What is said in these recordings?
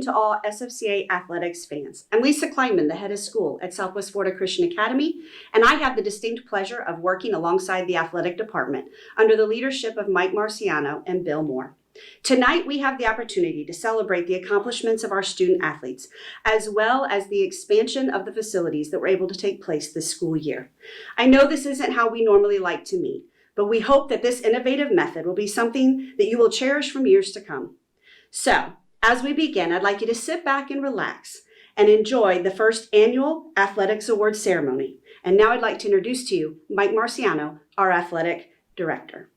to all SFCA athletics fans. I'm Lisa Kleinman, the head of school at Southwest Florida Christian Academy, and I have the distinct pleasure of working alongside the athletic department under the leadership of Mike Marciano and Bill Moore. Tonight, we have the opportunity to celebrate the accomplishments of our student athletes, as well as the expansion of the facilities that were able to take place this school year. I know this isn't how we normally like to meet, but we hope that this innovative method will be something that you will cherish from years to come. So, as we begin, I'd like you to sit back and relax and enjoy the first annual Athletics Awards ceremony. And now I'd like to introduce to you Mike Marciano, our athletic director.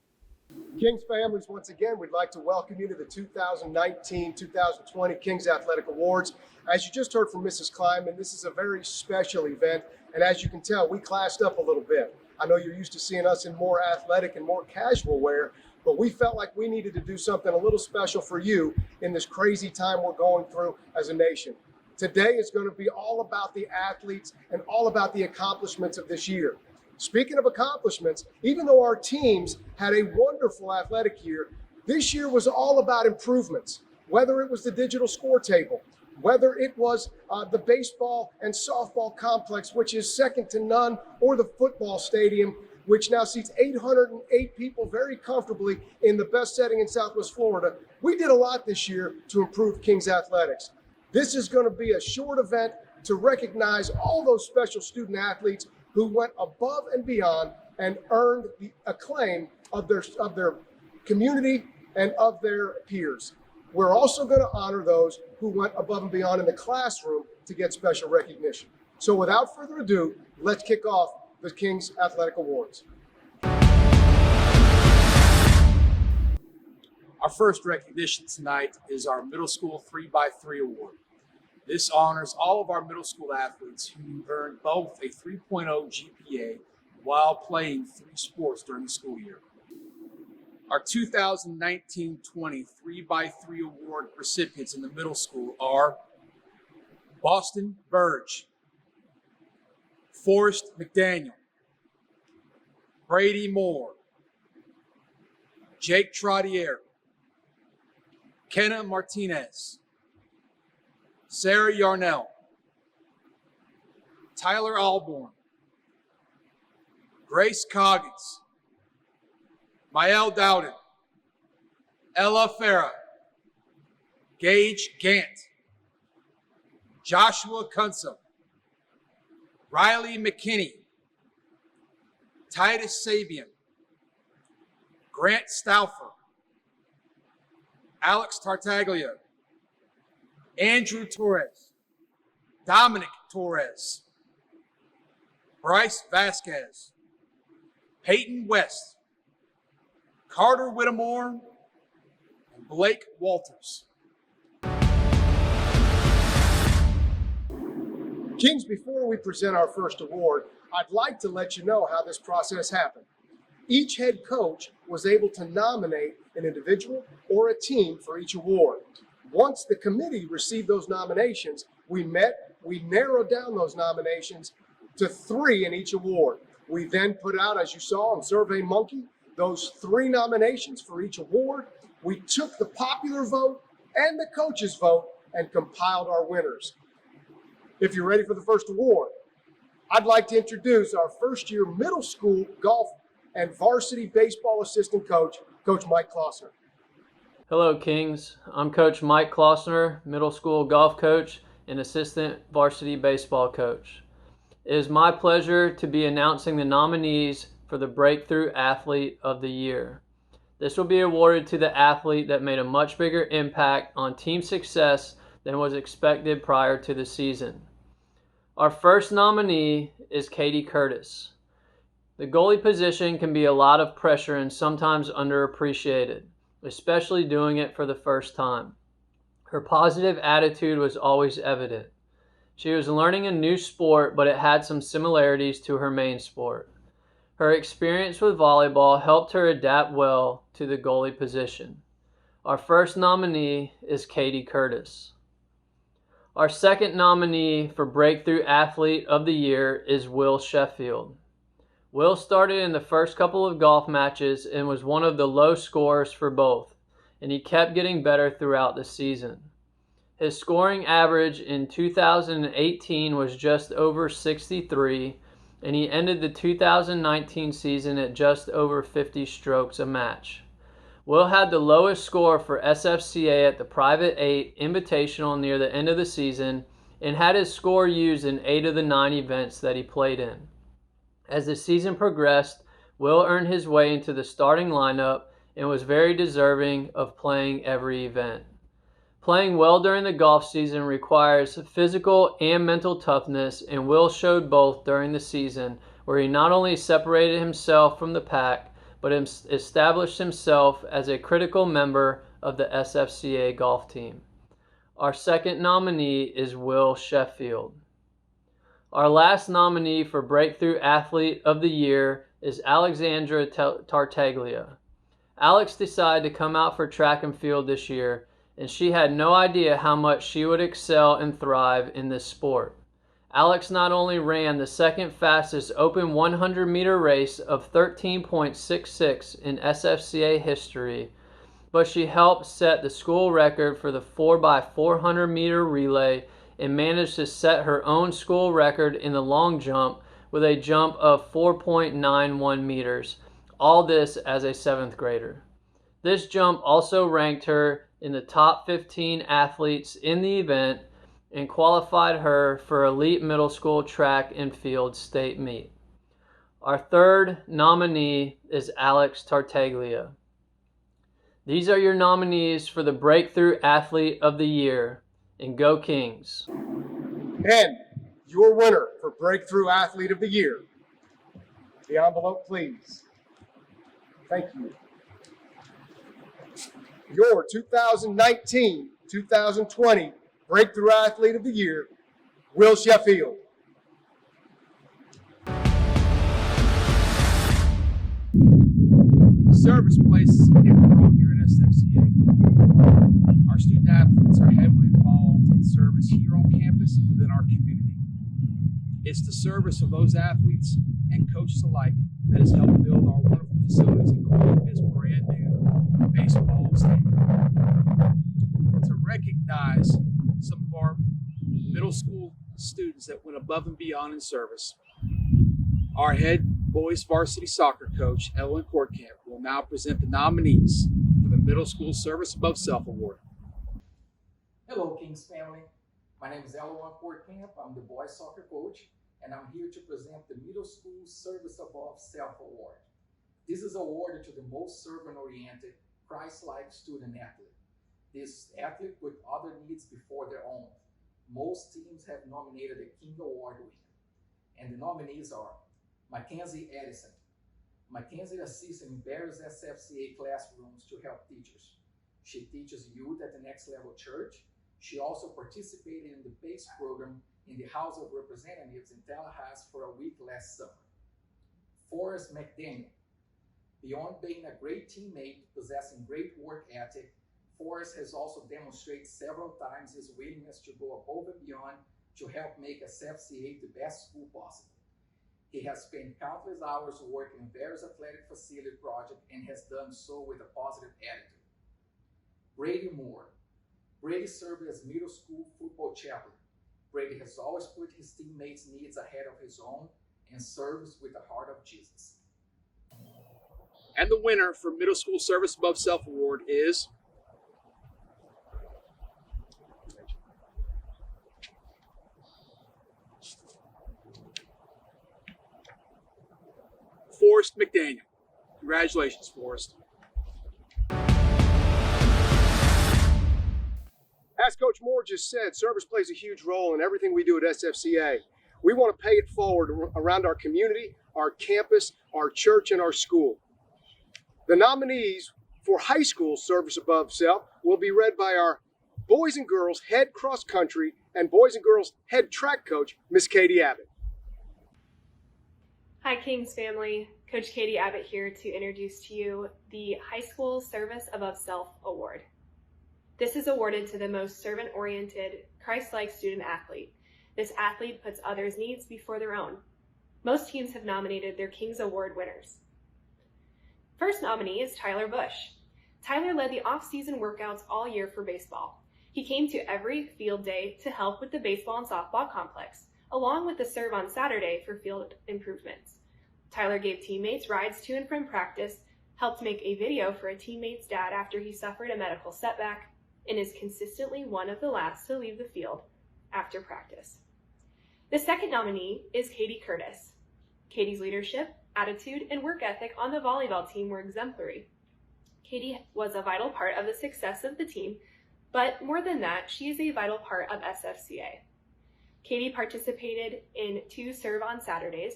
Kings families, once again, we'd like to welcome you to the 2019-2020 Kings Athletic Awards. As you just heard from Mrs. Kleinman, this is a very special event, and as you can tell, we classed up a little bit. I know you're used to seeing us in more athletic and more casual wear, but we felt like we needed to do something a little special for you in this crazy time we're going through as a nation. Today is going to be all about the athletes and all about the accomplishments of this year. Speaking of accomplishments, even though our teams had a wonderful athletic year, this year was all about improvements, whether it was the digital score table, whether it was the baseball and softball complex, which is second to none, or the football stadium, which now seats 808 people very comfortably in the best setting in Southwest Florida. We did a lot this year to improve Kings athletics. This is going to be a short event to recognize all those special student athletes who went above and beyond and earned the acclaim of their community and of their peers. We're also going to honor those who went above and beyond in the classroom to get special recognition. So without further ado, let's kick off the Kings Athletic Awards. Our first recognition tonight is our Middle School 3x3 Award. This honors all of our middle school athletes who earned both a 3.0 GPA while playing 3 sports during the school year. Our 2019-20 3x3 Award recipients in the middle school are Boston Burge, Forrest McDaniel, Brady Moore, Jake Trottier, Kenna Martinez, Sarah Yarnell, Tyler Alborn, Grace Coggins, Mael Dowden, Ella Farah, Gage Gant, Joshua Kunsa, Riley McKinney, Titus Sabian, Grant Stauffer, Alex Tartaglia, Andrew Torres, Dominic Torres, Bryce Vasquez, Peyton West, Carter Whittemore, and Blake Walters. Kings, before we present our first award, I'd like to let you know how this process happened. Each head coach was able to nominate an individual or a team for each award. Once the committee received those nominations, we narrowed down those nominations to 3 in each award. We then put out, as you saw on SurveyMonkey, those 3 nominations for each award. We took the popular vote and the coaches' vote and compiled our winners. If you're ready for the first award, I'd like to introduce our first-year middle school golf and varsity baseball assistant coach, Coach Mike Klossner. Hello, Kings. I'm Coach Mike Klossner, middle school golf coach and assistant varsity baseball coach. It is my pleasure to be announcing the nominees for the Breakthrough Athlete of the Year. This will be awarded to the athlete that made a much bigger impact on team success than was expected prior to the season. Our first nominee is Katie Curtis. The goalie position can be a lot of pressure and sometimes underappreciated, especially doing it for the first time. Her positive attitude was always evident. She was learning a new sport, but it had some similarities to her main sport. Her experience with volleyball helped her adapt well to the goalie position. Our first nominee is Katie Curtis. Our second nominee for Breakthrough Athlete of the Year is Will Sheffield. Will started in the first couple of golf matches and was one of the low scorers for both, and he kept getting better throughout the season. His scoring average in 2018 was just over 63, and he ended the 2019 season at just over 50 strokes a match. Will had the lowest score for SFCA at the Private 8 Invitational near the end of the season and had his score used in 8 of the 9 events that he played in. As the season progressed, Will earned his way into the starting lineup and was very deserving of playing every event. Playing well during the golf season requires physical and mental toughness, and Will showed both during the season, where he not only separated himself from the pack, but established himself as a critical member of the SFCA golf team. Our second nominee is Will Sheffield. Our last nominee for Breakthrough Athlete of the Year is Alexandra Tartaglia. Alex decided to come out for track and field this year, and she had no idea how much she would excel and thrive in this sport. Alex not only ran the second fastest open 100-meter race of 13.66 in SFCA history, but she helped set the school record for the 4x400-meter relay and managed to set her own school record in the long jump with a jump of 4.91 meters, all this as a 7th grader. This jump also ranked her in the top 15 athletes in the event and qualified her for elite middle school track and field state meet. Our third nominee is Alex Tartaglia. These are your nominees for the Breakthrough Athlete of the Year, and go Kings. And your winner for Breakthrough Athlete of the Year. The envelope, please. Thank you. Your 2019-2020 Breakthrough Athlete of the Year, Will Sheffield. Service plays a significant role here at SFCA. Our student athletes are heavily involved in service here on campus and within our community. It's the service of those athletes and coaches alike that has helped build our wonderful facilities, including this brand new baseball stadium. To recognize some of our middle school students that went above and beyond in service, our head boys varsity soccer coach, Ellen Courtcamp, will now present the nominees for the Middle School Service Above Self Award. Hello, Kings family. My name is Ellen Courtcamp. I'm the boys soccer coach, and I'm here to present the Middle School Service Above Self Award. This is awarded to the most servant-oriented, Christ-like student athlete. This athlete with other needs before their own. Most teams have nominated a King Award winner, and the nominees are Mackenzie Edison. Mackenzie assists in various SFCA classrooms to help teachers. She teaches youth at the Next Level Church. She also participated in the PACE program in the House of Representatives in Tallahassee for a week last summer. Forrest McDaniel. Beyond being a great teammate possessing great work ethic, Forrest has also demonstrated several times his willingness to go above and beyond to help make SFCA the best school possible. He has spent countless hours working in various athletic facility projects and has done so with a positive attitude. Brady Moore. Brady served as middle school football chaplain. Brady has always put his teammates' needs ahead of his own and serves with the heart of Jesus. And the winner for Middle School Service Above Self Award is Forrest McDaniel. Congratulations, Forrest. As Coach Moore just said, service plays a huge role in everything we do at SFCA. We want to pay it forward around our community, our campus, our church, and our school. The nominees for high school service above self will be read by our boys and girls head cross country and boys and girls head track coach, Miss Katie Abbott. Hi, Kings family. Coach Katie Abbott here to introduce to you the High School Service Above Self Award. This is awarded to the most servant-oriented, Christ-like student athlete. This athlete puts others' needs before their own. Most teams have nominated their Kings Award winners. First nominee is Tyler Bush. Tyler led the off-season workouts all year for baseball. He came to every field day to help with the baseball and softball complex, along with the serve on Saturday for field improvements. Tyler gave teammates rides to and from practice, helped make a video for a teammate's dad after he suffered a medical setback, and is consistently one of the last to leave the field after practice. The second nominee is Katie Curtis. Katie's leadership, attitude, and work ethic on the volleyball team were exemplary. Katie was a vital part of the success of the team, but more than that, she is a vital part of SFCA. Katie participated in 2 Serve on Saturdays,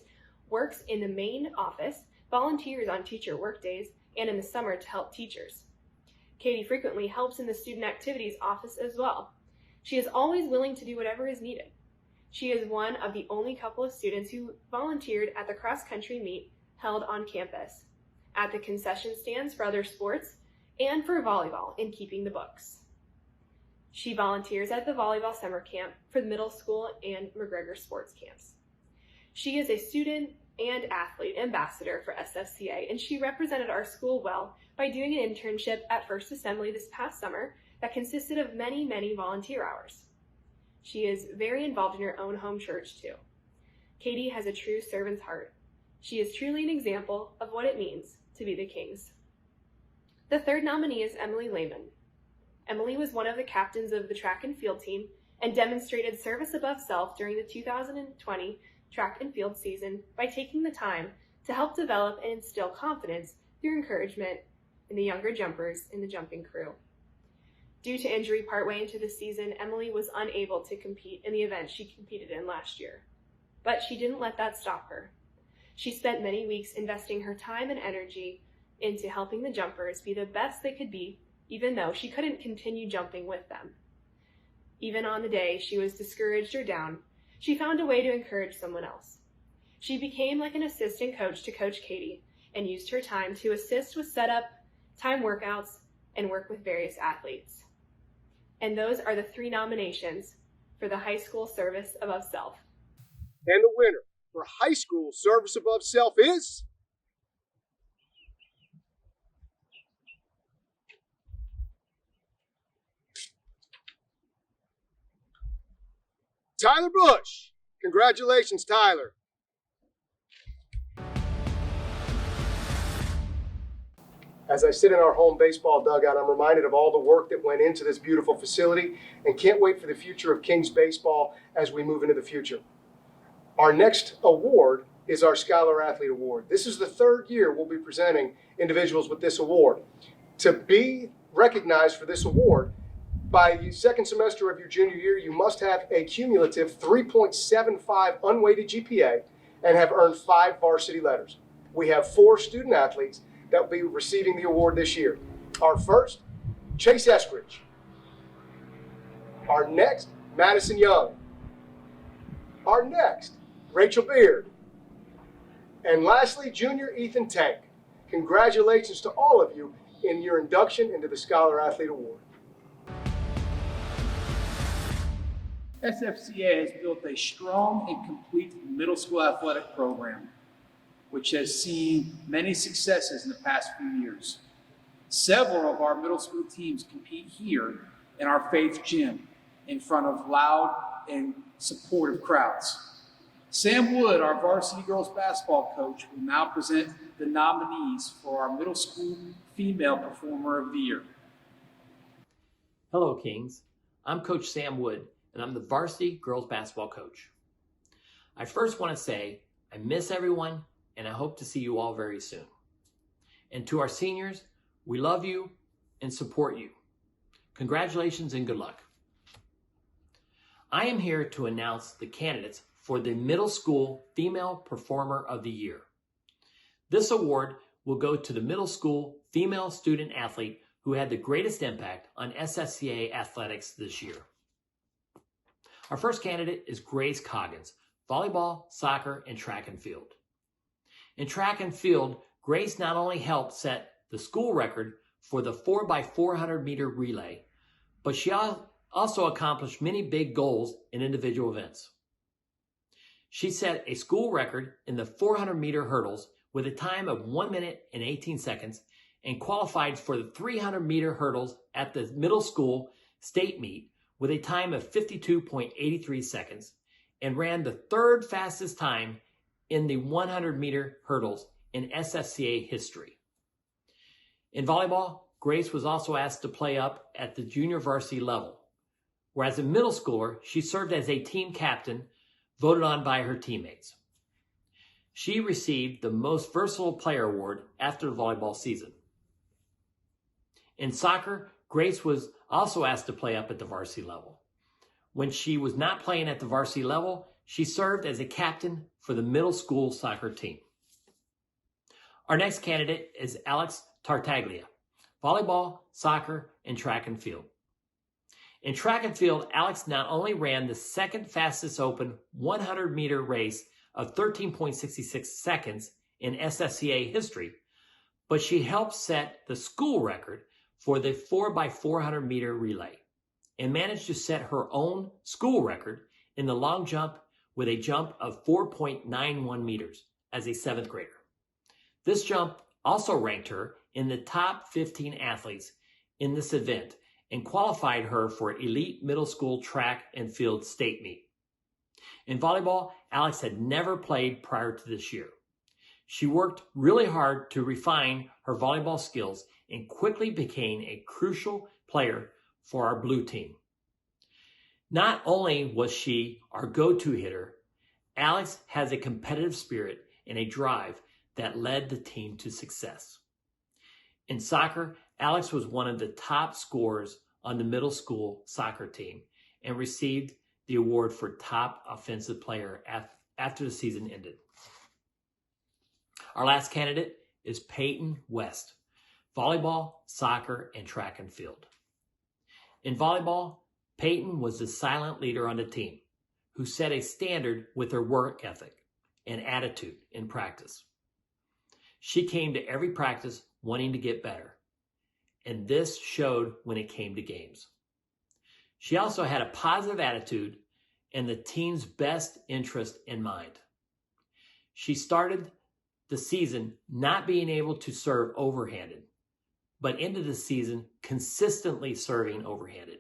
works in the main office, volunteers on teacher workdays, and in the summer to help teachers. Katie frequently helps in the student activities office as well. She is always willing to do whatever is needed. She is one of the only couple of students who volunteered at the cross-country meet held on campus, at the concession stands for other sports, and for volleyball in keeping the books. She volunteers at the volleyball summer camp for the middle school and McGregor sports camps. She is a student and athlete ambassador for SFCA, and she represented our school well by doing an internship at First Assembly this past summer that consisted of many, many volunteer hours. She is very involved in her own home church too. Katie has a true servant's heart. She is truly an example of what it means to be the Kings. The third nominee is Emily Lehman. Emily was one of the captains of the track and field team and demonstrated service above self during the 2020 track and field season by taking the time to help develop and instill confidence through encouragement in the younger jumpers in the jumping crew. Due to injury partway into the season, Emily was unable to compete in the event she competed in last year. But she didn't let that stop her. She spent many weeks investing her time and energy into helping the jumpers be the best they could be, even though she couldn't continue jumping with them. Even on the day she was discouraged or down, she found a way to encourage someone else. She became like an assistant coach to Coach Katie and used her time to assist with setup, time workouts, and work with various athletes. And those are the 3 nominations for the High School Service Above Self. And the winner for high school service above self is Tyler Bush. Congratulations, Tyler. As I sit in our home baseball dugout, I'm reminded of all the work that went into this beautiful facility and can't wait for the future of Kings baseball as we move into the future. Our next award is our Scholar Athlete Award. This is the 3rd year we'll be presenting individuals with this award. To be recognized for this award, by the 2nd semester of your junior year, you must have a cumulative 3.75 unweighted GPA and have earned 5 varsity letters. We have 4 student athletes that will be receiving the award this year. Our first, Chase Eskridge. Our next, Madison Young. Our next, Rachel Beard. And lastly, junior Ethan Tank. Congratulations to all of you in your induction into the Scholar Athlete Award. SFCA has built a strong and complete middle school athletic program, which has seen many successes in the past few years. Several of our middle school teams compete here in our Faith Gym in front of loud and supportive crowds. Sam Wood, our varsity girls basketball coach, will now present the nominees for our middle school female performer of the year. Hello, Kings. I'm Coach Sam Wood, and I'm the varsity girls basketball coach. I first want to say I miss everyone, and I hope to see you all very soon. And to our seniors, we love you and support you. Congratulations and good luck. I am here to announce the candidates for the Middle School Female Performer of the Year. This award will go to the middle school female student athlete who had the greatest impact on SFCA athletics this year. Our first candidate is Grace Coggins, volleyball, soccer, and track and field. In track and field, Grace not only helped set the school record for the 4x400 meter relay, but she also accomplished many big goals in individual events. She set a school record in the 400 meter hurdles with a time of 1 minute and 18 seconds and qualified for the 300 meter hurdles at the middle school state meet with a time of 52.83 seconds and ran the third fastest time in the 100-meter hurdles in SFCA history. In volleyball, Grace was also asked to play up at the junior varsity level, where as a middle schooler, she served as a team captain voted on by her teammates. She received the Most Versatile Player Award after the volleyball season. In soccer, Grace was also asked to play up at the varsity level. When she was not playing at the varsity level, she served as a captain for the middle school soccer team. Our next candidate is Alex Tartaglia, volleyball, soccer, and track and field. In track and field, Alex not only ran the second fastest open 100-meter race of 13.66 seconds in SFCA history, but she helped set the school record for the 4x400 meter relay and managed to set her own school record in the long jump with a jump of 4.91 meters as a 7th grader. This jump also ranked her in the top 15 athletes in this event and qualified her for elite middle school track and field state meet. In volleyball, Alex had never played prior to this year. She worked really hard to refine her volleyball skills and quickly became a crucial player for our blue team. Not only was she our go-to hitter, Alex has a competitive spirit and a drive that led the team to success. In soccer, Alex was one of the top scorers on the middle school soccer team and received the award for top offensive player after the season ended. Our last candidate is Peyton West, volleyball, soccer, and track and field. In volleyball, Peyton was the silent leader on the team who set a standard with her work ethic and attitude in practice. She came to every practice wanting to get better, and this showed when it came to games. She also had a positive attitude and the team's best interest in mind. She started the season not being able to serve overhanded, but ended the season consistently serving overhanded.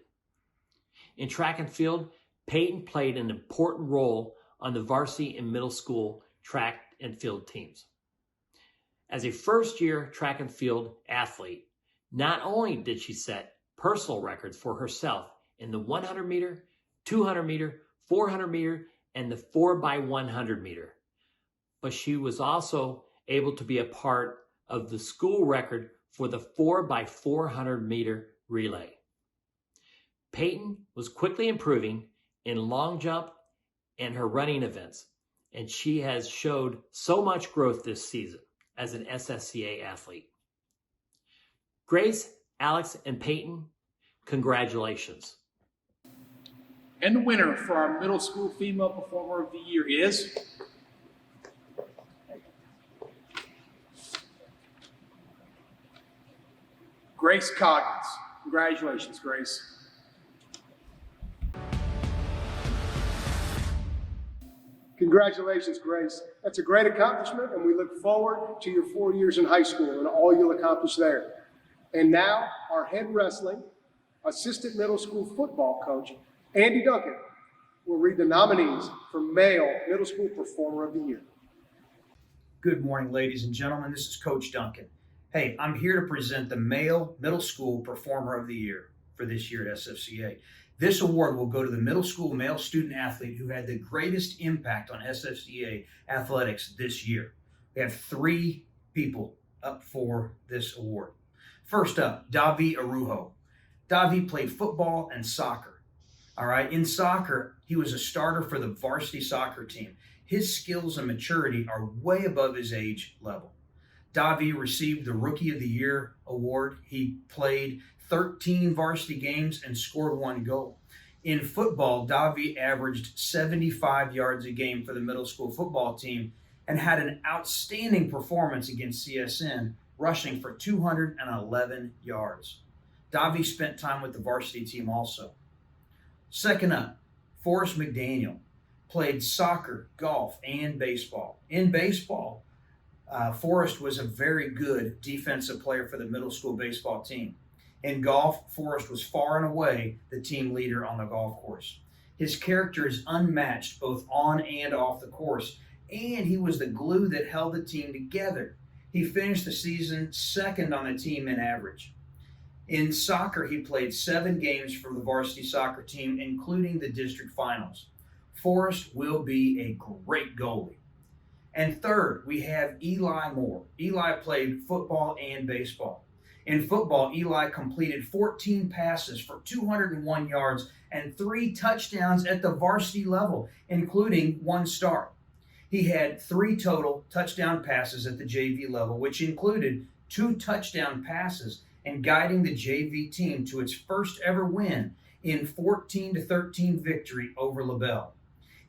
In track and field, Peyton played an important role on the varsity and middle school track and field teams. As a first-year track and field athlete, not only did she set personal records for herself in the 100-meter, 200-meter, 400-meter, and the 4x100 meter, but she was also able to be a part of the school record for the 4x400 meter relay. Peyton was quickly improving in long jump and her running events, and she has showed so much growth this season as an SFCA athlete. Grace, Alex, and Peyton, congratulations. And the winner for our middle school female performer of the year is Grace Coggins. Congratulations, Grace. Congratulations, Grace. That's a great accomplishment, and we look forward to your 4 years in high school and all you'll accomplish there. And now, our head wrestling, assistant middle school football coach, Andy Duncan, will read the nominees for Male Middle School Performer of the Year. Good morning, ladies and gentlemen. This is Coach Duncan. Hey, I'm here to present the Male Middle School Performer of the Year for this year at SFCA. This award will go to the middle school male student athlete who had the greatest impact on SFCA athletics this year. We have 3 people up for this award. First up, Davi Arujo. Davi played football and soccer. All right, in soccer, he was a starter for the varsity soccer team. His skills and maturity are way above his age level. Davi received the Rookie of the Year award. He played 13 varsity games and scored 1 goal. In football, Davi averaged 75 yards a game for the middle school football team and had an outstanding performance against CSN, rushing for 211 yards. Davi spent time with the varsity team also. Second up, Forrest McDaniel played soccer, golf, and baseball. In baseball, Forrest was a very good defensive player for the middle school baseball team. In golf, Forrest was far and away the team leader on the golf course. His character is unmatched both on and off the course, and he was the glue that held the team together. He finished the season second on the team in average. In soccer, he played 7 games for the varsity soccer team, including the district finals. Forrest will be a great goalie. And third, we have Eli Moore. Eli played football and baseball. In football, Eli completed 14 passes for 201 yards and 3 touchdowns at the varsity level, including 1 start. He had 3 total touchdown passes at the JV level, which included 2 touchdown passes and guiding the JV team to its first ever win in 14-13 victory over LaBelle.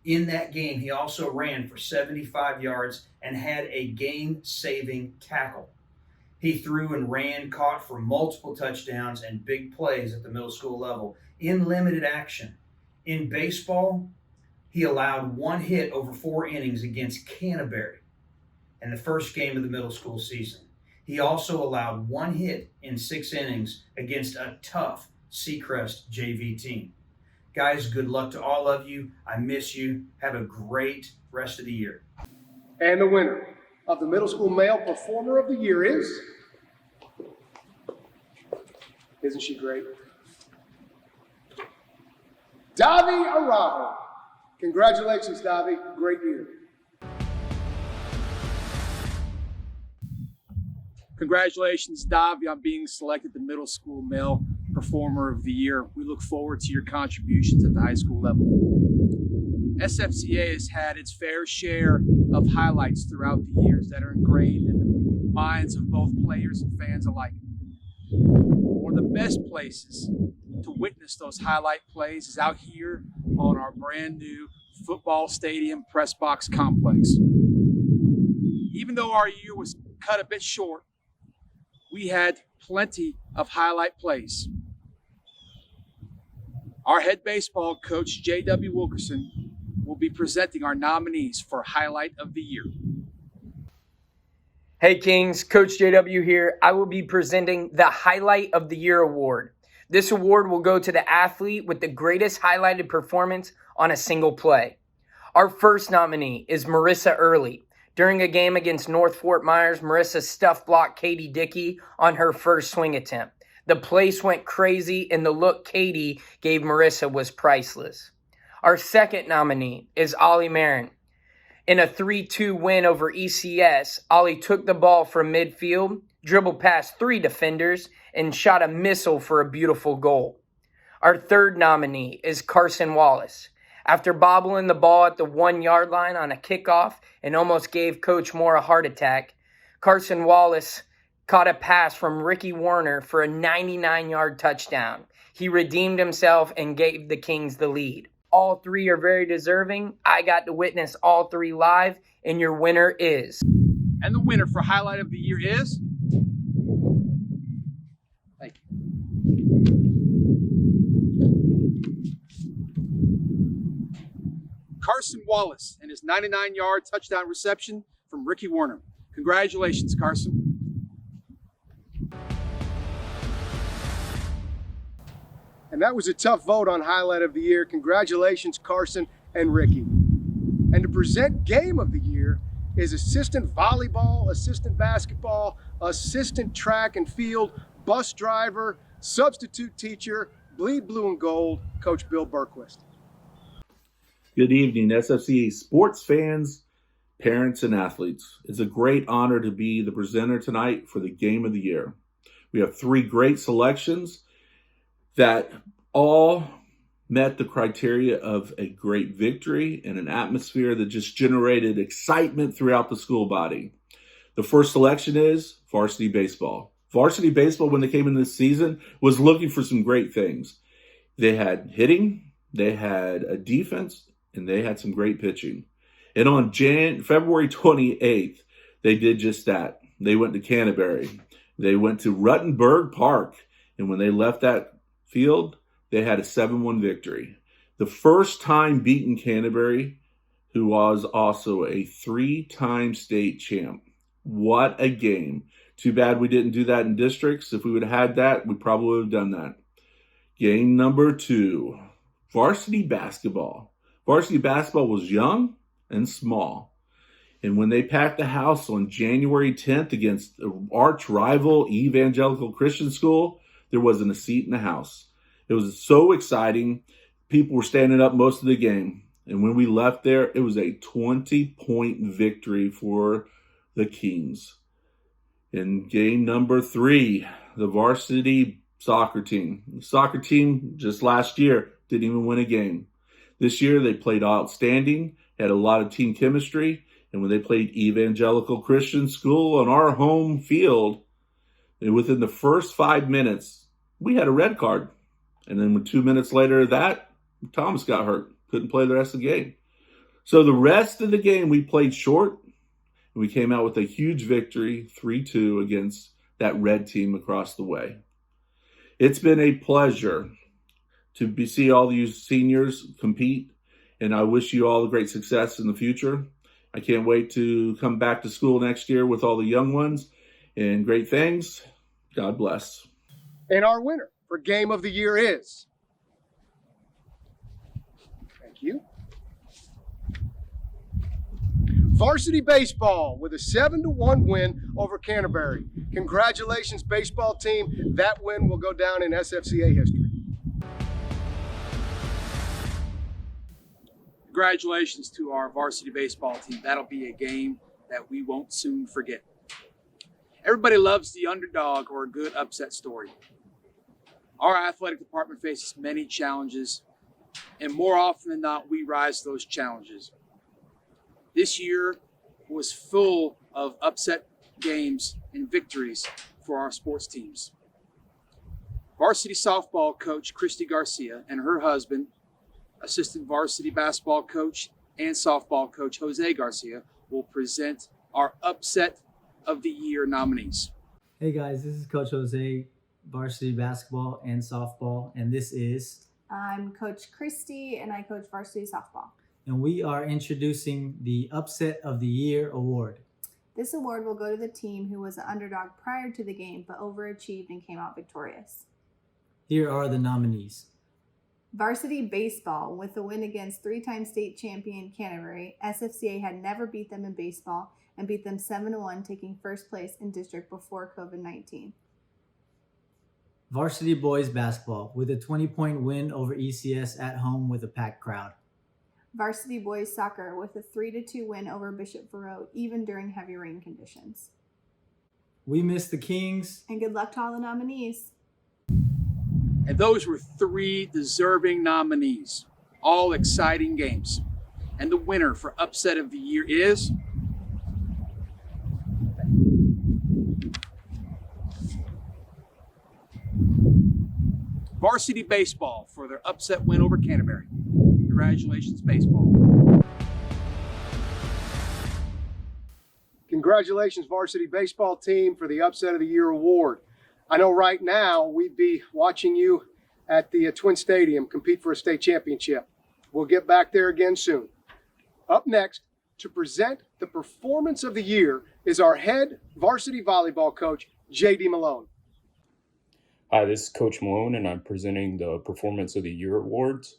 In that game, he also ran for 75 yards and had a game-saving tackle. He threw and ran, caught for multiple touchdowns and big plays at the middle school level in limited action. In baseball, he allowed 1 hit over 4 innings against Canterbury in the first game of the middle school season. He also allowed 1 hit in 6 innings against a tough Seacrest JV team. Guys, good luck to all of you. I miss you. Have a great rest of the year. And the winner of the Middle School Male Performer of the Year is... Isn't she great? Davi Arajo. Congratulations, Davi. Great year. Congratulations, Davi, on being selected the Middle School Male Performer of the Year. We look forward to your contributions at the high school level. SFCA has had its fair share of highlights throughout the years that are ingrained in the minds of both players and fans alike. One of the best places to witness those highlight plays is out here on our brand new football stadium press box complex. Even though our year was cut a bit short, we had plenty of highlight plays. Our head baseball coach, J.W. Wilkerson, will be presenting our nominees for Highlight of the Year. Hey Kings, Coach JW here. I will be presenting the Highlight of the Year award. This award will go to the athlete with the greatest highlighted performance on a single play. Our first nominee is Marissa Early. During a game against North Fort Myers, Marissa stuff blocked Katie Dickey on her first swing attempt. The place went crazy, and the look Katie gave Marissa was priceless. Our second nominee is Ollie Marin. In a 3-2 win over ECS, Ollie took the ball from midfield, dribbled past 3 defenders, and shot a missile for a beautiful goal. Our third nominee is Carson Wallace. After bobbling the ball at the 1-yard line on a kickoff and almost gave Coach Moore a heart attack, Carson Wallace caught a pass from Ricky Warner for a 99-yard touchdown. He redeemed himself and gave the Kings the lead. All 3 are very deserving. I got to witness all 3 live, and your winner is... And the winner for Highlight of the Year is... Thank you. Carson Wallace and his 99-yard touchdown reception from Ricky Warner. Congratulations, Carson. And that was a tough vote on Highlight of the Year. Congratulations, Carson and Ricky. And to present Game of the Year is assistant volleyball, assistant basketball, assistant track and field, bus driver, substitute teacher, bleed blue and gold, Coach Bill Berquist. Good evening, SFCA sports fans, parents, and athletes. It's a great honor to be the presenter tonight for the Game of the Year. We have 3 great selections that all met the criteria of a great victory and an atmosphere that just generated excitement throughout the school body. The first selection is varsity baseball. Varsity baseball, when they came in this season, was looking for some great things. They had hitting, they had a defense, and they had some great pitching. And on February 28th, they did just that. They went to Canterbury. They went to Ruttenberg Park. And when they left that field, they had a 7-1 victory. The first time beaten Canterbury, who was also a 3-time state champ. What a game. Too bad we didn't do that in districts. If we would have had that, we probably would have done that. Game number 2, varsity basketball. Varsity basketball was young and small. And when they packed the house on January 10th against the arch rival Evangelical Christian School, there wasn't a seat in the house. It was so exciting. People were standing up most of the game. And when we left there, it was a 20-point victory for the Kings. In game number 3, the varsity soccer team. The soccer team just last year didn't even win a game. This year they played outstanding, had a lot of team chemistry, and when they played Evangelical Christian School on our home field, and within the first 5 minutes, we had a red card. And then 2 minutes later that, Thomas got hurt. Couldn't play the rest of the game. So the rest of the game we played short, and we came out with a huge victory, 3-2 against that red team across the way. It's been a pleasure to see all you seniors compete, and I wish you all the great success in the future. I can't wait to come back to school next year with all the young ones, and great things. God bless. And our winner for Game of the Year is... Thank you. Varsity Baseball with a 7-1 win over Canterbury. Congratulations, baseball team. That win will go down in SFCA history. Congratulations to our varsity baseball team. That'll be a game that we won't soon forget. Everybody loves the underdog or a good upset story. Our athletic department faces many challenges, and more often than not, we rise to those challenges. This year was full of upset games and victories for our sports teams. Varsity softball coach Christy Garcia and her husband, assistant varsity basketball coach and softball coach Jose Garcia, will present our upset of the year nominees. Hey guys, this is Coach Jose, varsity basketball and softball, and this is... I'm Coach Christy and I coach varsity softball. And we are introducing the Upset of the Year award. This award will go to the team who was an underdog prior to the game but overachieved and came out victorious. Here are the nominees. Varsity baseball, with a win against 3-time state champion Canterbury, SFCA had never beat them in baseball and beat them 7-1, taking first place in district before COVID-19. Varsity boys basketball, with a 20-point win over ECS at home with a packed crowd. Varsity boys soccer, with a 3-2 win over Bishop Verot, even during heavy rain conditions. We miss the Kings. And good luck to all the nominees. And those were 3 deserving nominees, all exciting games. And the winner for Upset of the Year is... Varsity baseball for their upset win over Canterbury. Congratulations, baseball. Congratulations, varsity baseball team, for the Upset of the Year award. I know right now we'd be watching you at the Twin Stadium compete for a state championship. We'll get back there again soon. Up next, to present the Performance of the Year, is our head varsity volleyball coach, J.D. Malone. Hi, this is Coach Malone, and I'm presenting the Performance of the Year awards.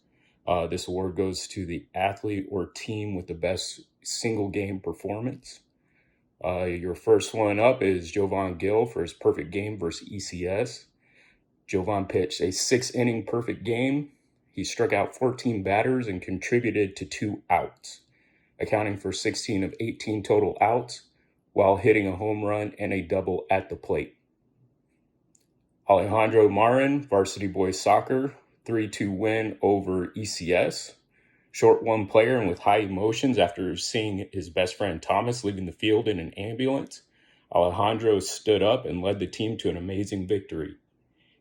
This award goes to the athlete or team with the best single game performance. Your first one up is Jovan Gill for his perfect game versus ECS. Jovan pitched a 6-inning perfect game. He struck out 14 batters and contributed to 2 outs, accounting for 16 of 18 total outs while hitting a home run and a double at the plate. Alejandro Marin, varsity boys soccer, 3-2 win over ECS. Short one player and with high emotions after seeing his best friend Thomas leaving the field in an ambulance, Alejandro stood up and led the team to an amazing victory.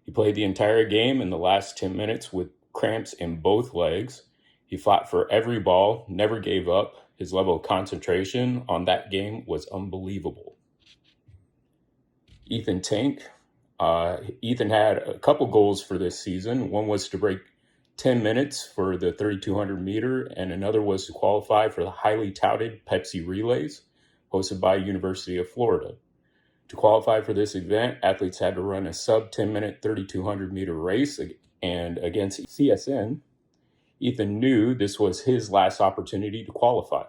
He played the entire game in the last 10 minutes with cramps in both legs. He fought for every ball, never gave up. His level of concentration on that game was unbelievable. Ethan Tank. Ethan had a couple goals for this season. One was to break 10 minutes for the 3,200 meter, and another was to qualify for the highly touted Pepsi Relays hosted by University of Florida. To qualify for this event, athletes had to run a sub 10-minute 3,200 meter race, and against CSN, Ethan knew this was his last opportunity to qualify.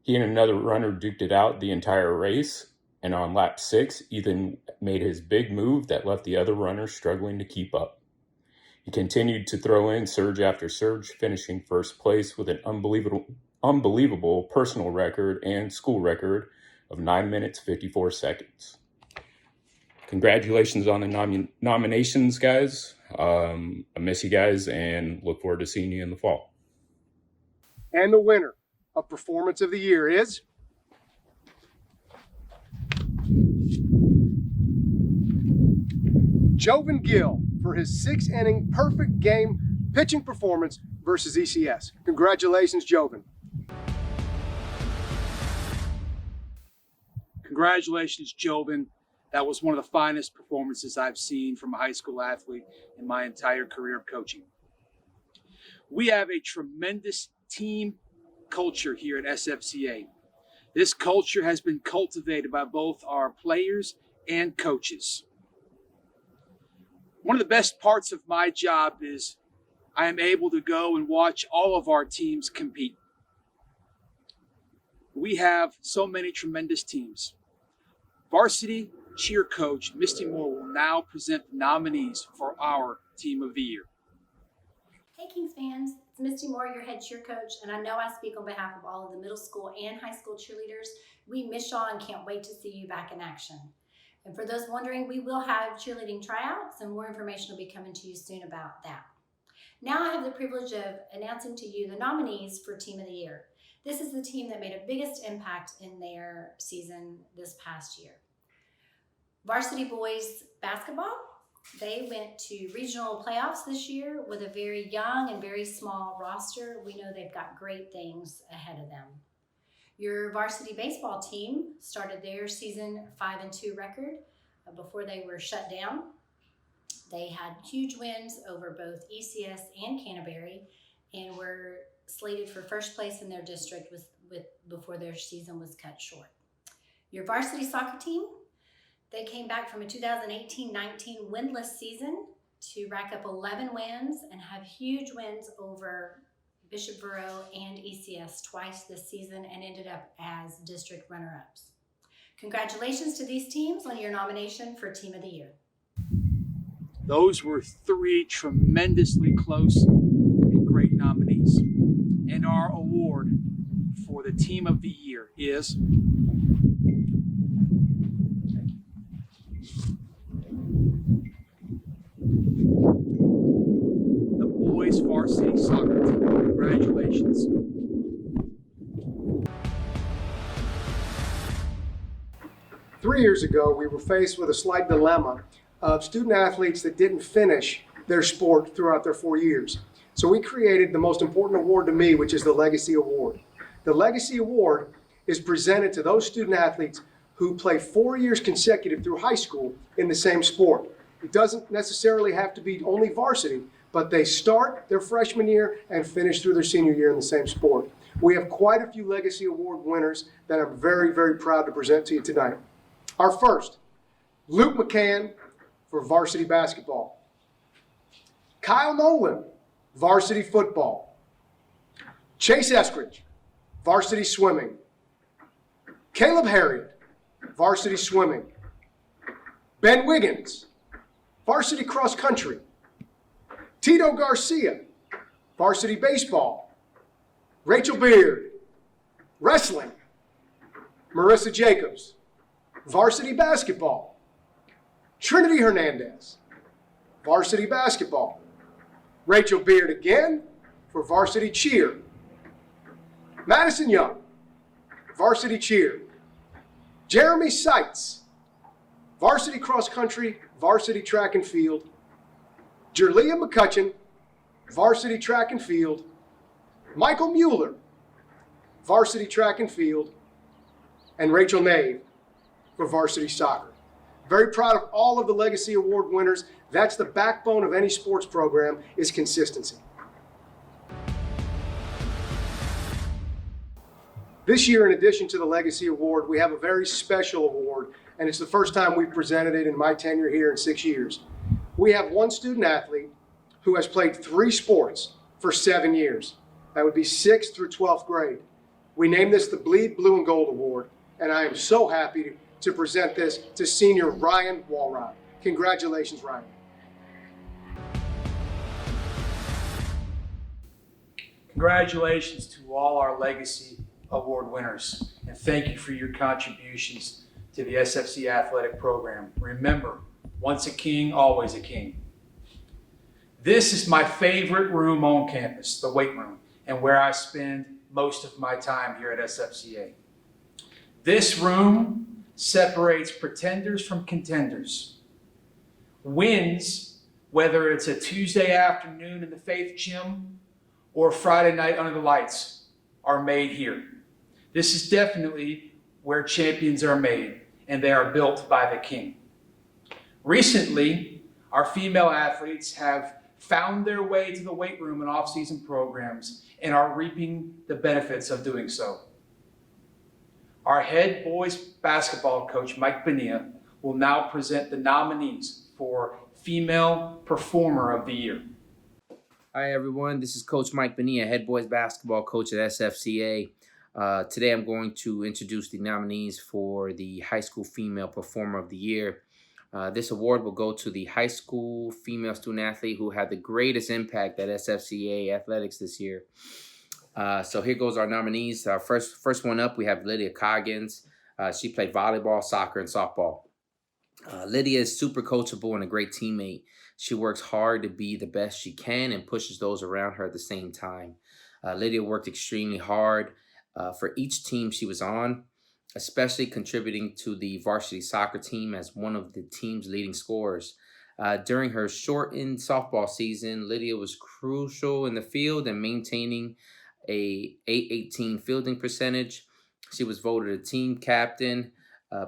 He and another runner duked it out the entire race, and on lap 6, Ethan made his big move that left the other runners struggling to keep up. He continued to throw in surge after surge, finishing first place with an unbelievable personal record and school record of 9 minutes 54 seconds. Congratulations on the nominations, guys. I miss you guys and look forward to seeing you in the fall. And the winner of Performance of the Year is Joven Gill for his 6-inning perfect game pitching performance versus ECS. Congratulations, Joven. Congratulations, Joven. That was one of the finest performances I've seen from a high school athlete in my entire career of coaching. We have a tremendous team culture here at SFCA. This culture has been cultivated by both our players and coaches. One of the best parts of my job is I am able to go and watch all of our teams compete. We have so many tremendous teams. Varsity cheer coach Misty Moore will now present the nominees for our Team of the Year. Hey Kings fans, it's Misty Moore, your head cheer coach, and I know I speak on behalf of all of the middle school and high school cheerleaders. We miss y'all and can't wait to see you back in action. And for those wondering, we will have cheerleading tryouts and more information will be coming to you soon about that. Now I have the privilege of announcing to you the nominees for Team of the Year. This is the team that made a biggest impact in their season this past year. Varsity boys basketball, they went to regional playoffs this year with a very young and very small roster. We know they've got great things ahead of them. Your varsity baseball team started their season 5-2 record before they were shut down. They had huge wins over both ECS and Canterbury and were slated for first place in their district before their season was cut short. Your varsity soccer team, they came back from a 2018-19 winless season to rack up 11 wins and have huge wins over Bishop Borough and ECS twice this season and ended up as district runner-ups. Congratulations to these teams on your nomination for Team of the Year. Those were 3 tremendously close and great nominees. And our award for the Team of the Year is the boys varsity soccer team. Congratulations. Three years ago, we were faced with a slight dilemma of student athletes that didn't finish their sport throughout their 4 years. So we created the most important award to me, which is the Legacy Award. The Legacy Award is presented to those student athletes who play 4 years consecutive through high school in the same sport. It doesn't necessarily have to be only varsity, but they start their freshman year and finish through their senior year in the same sport. We have quite a few Legacy Award winners that I'm very, very proud to present to you tonight. Our first, Luke McCann for varsity basketball. Kyle Nolan, varsity football. Chase Eskridge, varsity swimming. Caleb Harriet, varsity swimming. Ben Wiggins, varsity cross country. Tito Garcia, varsity baseball. Rachel Beard, wrestling. Marissa Jacobs, varsity basketball. Trinity Hernandez, varsity basketball. Rachel Beard again for varsity cheer. Madison Young, varsity cheer. Jeremy Seitz, varsity cross country, varsity track and field. Jerlia McCutcheon, varsity track and field. Michael Mueller, varsity track and field. And Rachel Nave for varsity soccer. Very proud of all of the Legacy Award winners. That's the backbone of any sports program, is consistency. This year, in addition to the Legacy Award, we have a very special award and it's the first time we've presented it in my tenure here in 6 years. We have one student athlete who has played 3 sports for 7 years. That would be 6th through 12th grade. We named this the Bleed Blue and Gold Award, and I am so happy to present this to senior Ryan Walrod. Congratulations, Ryan. Congratulations to all our Legacy Award winners, and thank you for your contributions to the SFC athletic program. Remember, once a king, always a king. This is my favorite room on campus, the weight room, and where I spend most of my time here at SFCA. This room separates pretenders from contenders. Wins, whether it's a Tuesday afternoon in the Faith Gym or Friday night under the lights, are made here. This is definitely where champions are made, and they are built by the king. Recently, our female athletes have found their way to the weight room and off-season programs and are reaping the benefits of doing so. Our head boys basketball coach, Mike Bonilla, will now present the nominees for Female Performer of the Year. Hi everyone, this is Coach Mike Bonilla, head boys basketball coach at SFCA. Today I'm going to introduce the nominees for the High School Female Performer of the Year. This award will go to the high school female student athlete who had the greatest impact at SFCA athletics this year. So here goes our nominees. Our first one up, we have Lydia Coggins. She played volleyball, soccer, and softball. Lydia is super coachable and a great teammate. She works hard to be the best she can and pushes those around her at the same time. Lydia worked extremely hard for each team she was on, especially contributing to the varsity soccer team as one of the team's leading scorers. During her shortened softball season, Lydia was crucial in the field and maintaining a .818 fielding percentage. She was voted a team captain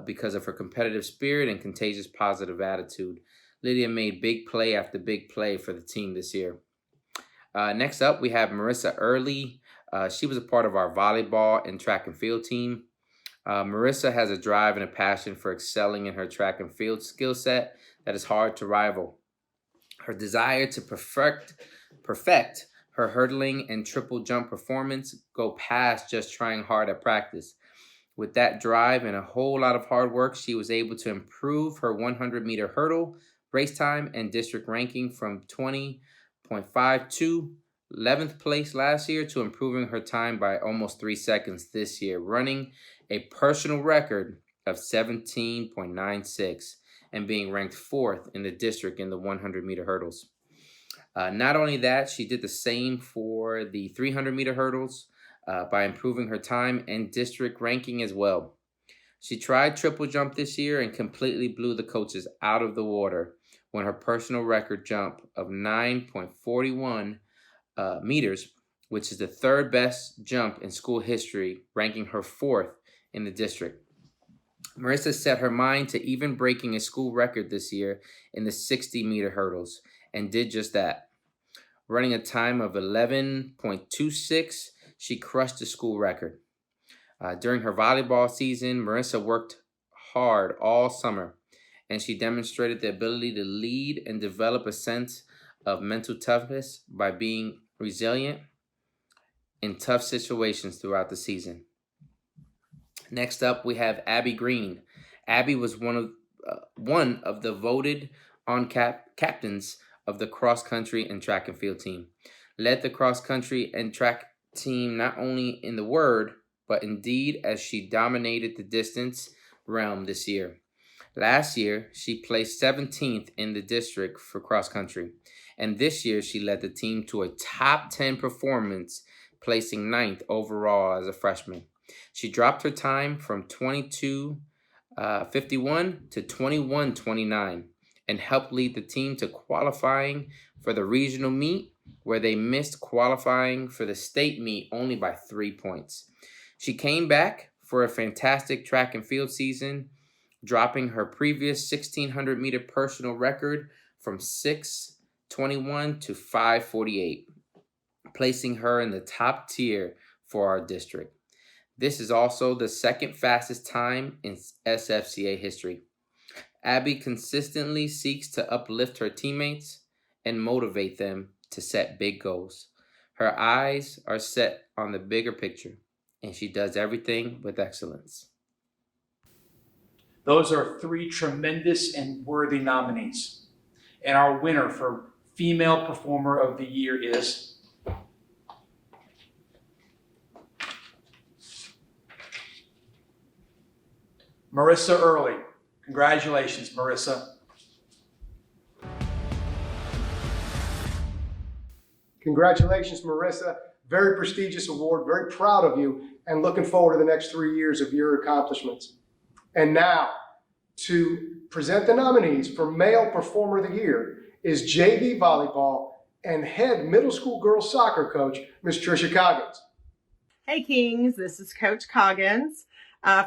because of her competitive spirit and contagious positive attitude. Lydia made big play after big play for the team this year. Next up, we have Marissa Early. She was a part of our volleyball and track and field team. Marissa has a drive and a passion for excelling in her track and field skill set that is hard to rival. Her desire to perfect her hurdling and triple jump performance go past just trying hard at practice. With that drive and a whole lot of hard work, she was able to improve her 100-meter hurdle race time and district ranking from 20.52 11th place last year to improving her time by almost 3 seconds this year, running a personal record of 17.96 and being ranked 4th in the district in the 100-meter hurdles. Not only that, she did the same for the 300-meter hurdles by improving her time and district ranking as well. She tried triple jump this year and completely blew the coaches out of the water when her personal record jump of 9.41 meters, which is the 3rd best jump in school history, ranking her 4th in the district. Marissa set her mind to even breaking a school record this year in the 60-meter hurdles and did just that. Running a time of 11.26, she crushed the school record. During her volleyball season, Marissa worked hard all summer, and she demonstrated the ability to lead and develop a sense of mental toughness by being resilient in tough situations throughout the season. Next up, we have Abby Green. Abby was one of the voted on captains of the cross country and track and field team. Led the cross country and track team not only in the word, but indeed as she dominated the distance realm this year. Last year, she placed 17th in the district for cross country, and this year she led the team to a top 10 performance, placing 9th overall as a freshman. She dropped her time from 22:51 to 21:29 and helped lead the team to qualifying for the regional meet, where they missed qualifying for the state meet only by 3 points. She came back for a fantastic track and field season, dropping her previous 1,600-meter personal record from 6:21 to 5:48, placing her in the top tier for our district. This is also the second fastest time in SFCA history. Abby consistently seeks to uplift her teammates and motivate them to set big goals. Her eyes are set on the bigger picture, and she does everything with excellence. Those are three tremendous and worthy nominees. And our winner for Female Performer of the Year is Marissa Early. Congratulations, Marissa. Congratulations, Marissa. Very prestigious award. Very proud of you and looking forward to the next 3 years of your accomplishments. And now, to present the nominees for Male Performer of the Year is JV Volleyball and head middle school girls soccer coach, Ms. Tricia Coggins. Hey Kings, this is Coach Coggins.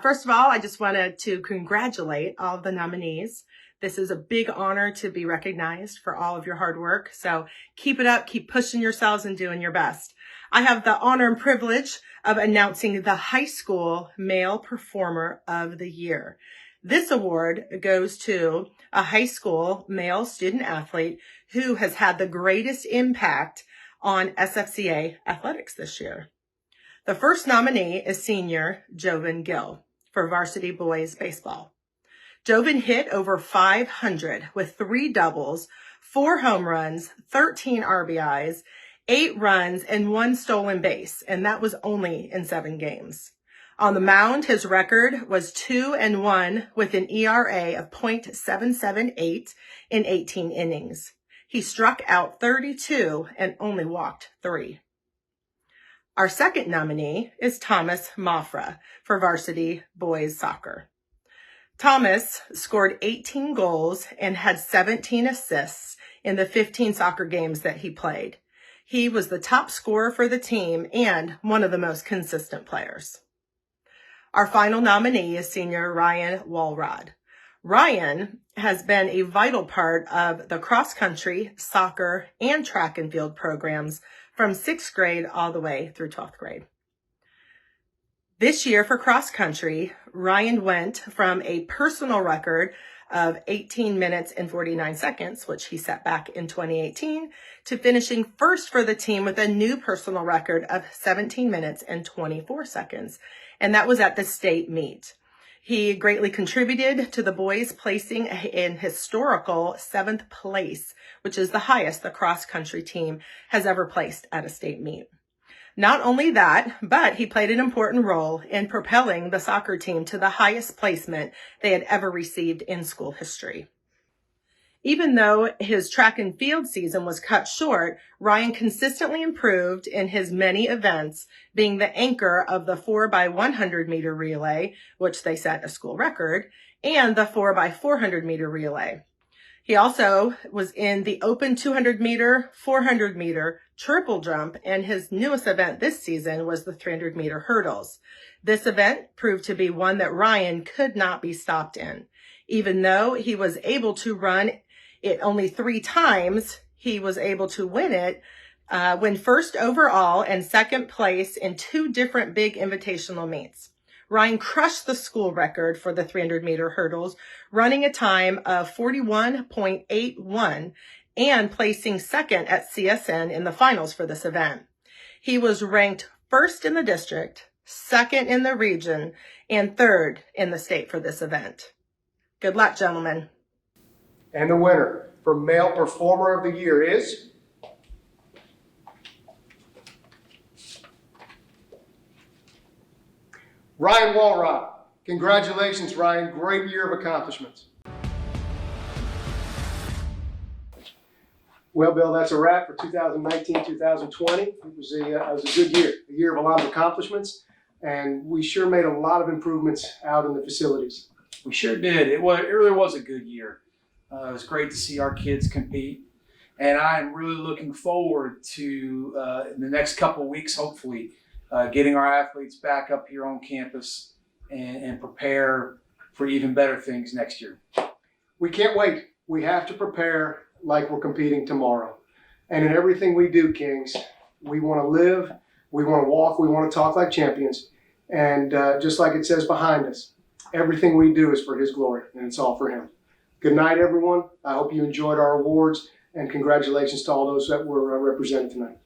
First of all, I just wanted to congratulate all of the nominees. This is a big honor to be recognized for all of your hard work. So keep it up, keep pushing yourselves and doing your best. I have the honor and privilege of announcing the High School Male Performer of the Year. This award goes to a high school male student athlete who has had the greatest impact on SFCA athletics this year. The first nominee is senior Jovan Gill for varsity boys baseball. Jovan hit over 500 with 3 doubles, 4 home runs, 13 RBIs, 8 runs, and 1 stolen base, and that was only in 7 games. On the mound, his record was 2-1 with an ERA of .778 in 18 innings. He struck out 32 and only walked 3. Our second nominee is Thomas Mafra for varsity boys soccer. Thomas scored 18 goals and had 17 assists in the 15 soccer games that he played. He was the top scorer for the team and one of the most consistent players. Our final nominee is senior Ryan Walrod. Ryan has been a vital part of the cross-country, soccer, and track and field programs from 6th grade all the way through 12th grade. This year for cross-country, Ryan went from a personal record of 18 minutes and 49 seconds, which he set back in 2018, to finishing first for the team with a new personal record of 17 minutes and 24 seconds. And that was at the state meet. He greatly contributed to the boys placing in historical 7th place, which is the highest the cross-country team has ever placed at a state meet. Not only that, but he played an important role in propelling the soccer team to the highest placement they had ever received in school history. Even though his track and field season was cut short, Ryan consistently improved in his many events, being the anchor of the 4x100 meter relay, which they set a school record, and the 4x400 meter relay. He also was in the open 200 meter, 400 meter, triple jump, and his newest event this season was the 300 meter hurdles. This event proved to be one that Ryan could not be stopped in. Even though he was able to run it only 3 times, he was able to win it, win first overall and second place in 2 different big invitational meets. Ryan crushed the school record for the 300 meter hurdles, running a time of 41.81 and placing second at CSN in the finals for this event. He was ranked first in the district, second in the region, and third in the state for this event. Good luck, gentlemen. And the winner for Male Performer of the Year is Ryan Walrod. Congratulations, Ryan. Great year of accomplishments. Well, Bill, that's a wrap for 2019-2020. It was a good year, a year of a lot of accomplishments, and we sure made a lot of improvements out in the facilities. We sure did. It really was a good year. It was great to see our kids compete. And I'm really looking forward to, in the next couple of weeks, hopefully, getting our athletes back up here on campus and prepare for even better things next year. We can't wait. We have to prepare like we're competing tomorrow. And in everything we do, Kings, we want to live, we want to walk, we want to talk like champions. And just like it says behind us, everything we do is for his glory, and it's all for him. Good night, everyone. I hope you enjoyed our awards, and congratulations to all those that were represented tonight.